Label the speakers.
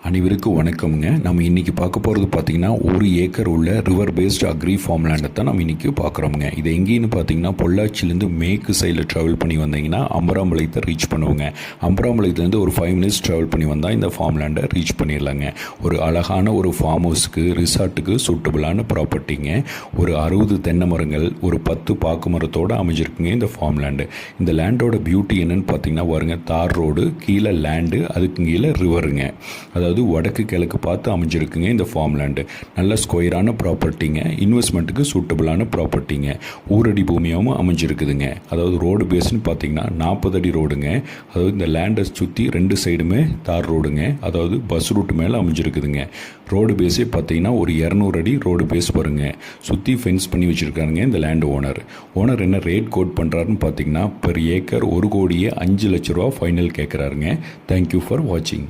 Speaker 1: அனைவருக்கும் வணக்கம்ங்க. நம்ம இன்றைக்கி பார்க்க போகிறது பார்த்திங்கன்னா 1 ஏக்கர் உள்ள ரிவர் பேஸ்டு அக்ரி ஃபார்ம் லேண்டை தான் நம்ம இன்றைக்கி பார்க்குறோம்ங்க. இது எங்கேன்னு பார்த்தீங்கன்னா பொள்ளாச்சிலேருந்து மேற்கு சைடில் ட்ராவல் பண்ணி வந்தீங்கன்னா அம்பராம்பாளையத்தை ரீச் பண்ணுவோங்க. அம்பராம்பாளையத்துலேருந்து ஒரு 5 மினிட்ஸ் ட்ராவல் பண்ணி வந்தால் இந்த ஃபார்ம் லேண்டை ரீச் பண்ணிடலாங்க. ஒரு அழகான ஒரு ஃபார்ம் ஹவுஸுக்கு ரிசார்ட்டுக்கு சூட்டபுளான ப்ராப்பர்ட்டிங்க. ஒரு 60 தென்னை மரங்கள், ஒரு 10 பாக்கு மரத்தோடு அமைஞ்சிருக்குங்க இந்த ஃபார்ம் லேண்டு. இந்த லேண்டோட பியூட்டி என்னென்னு பார்த்தீங்கன்னா பாருங்க, தார் ரோடு, கீழே லேண்டு, அதுக்கு கீழே ரிவருங்க. அதாவது வடக்கு கிழக்கு பார்த்து அமைஞ்சிருக்குங்க இந்த ஃபார்ம் லேண்டு. நல்ல ஸ்கொயரான ப்ராப்பர்ட்டிங்க, இன்வெஸ்ட்மெண்ட்டுக்கு சூட்டபுளான ப்ராப்பர்ட்டிங்க. ஊரடி பூமியாகவும் அமைஞ்சிருக்குதுங்க. அதாவது ரோடு பேஸ்ன்னு பார்த்தீங்கன்னா 40 அடி ரோடுங்க. அதாவது இந்த லேண்டை சுற்றி 2 சைடுமே தார் ரோடுங்க. அதாவது பஸ் ரூட் மேலே அமைஞ்சிருக்குதுங்க. ரோடு பேஸே பார்த்தீங்கன்னா ஒரு 200 அடி ரோடு பேஸ் வருங்க. சுற்றி ஃபென்ஸ் பண்ணி வச்சுருக்காருங்க இந்த லேண்டு ஓனர் என்ன ரேட் கோட் பண்ணுறாருன்னு பார்த்தீங்கன்னா பெர் ஏக்கர் 1,05,00,000 ரூபா ஃபைனல் கேட்குறாருங்க. தேங்க்யூ ஃபார் வாட்சிங்.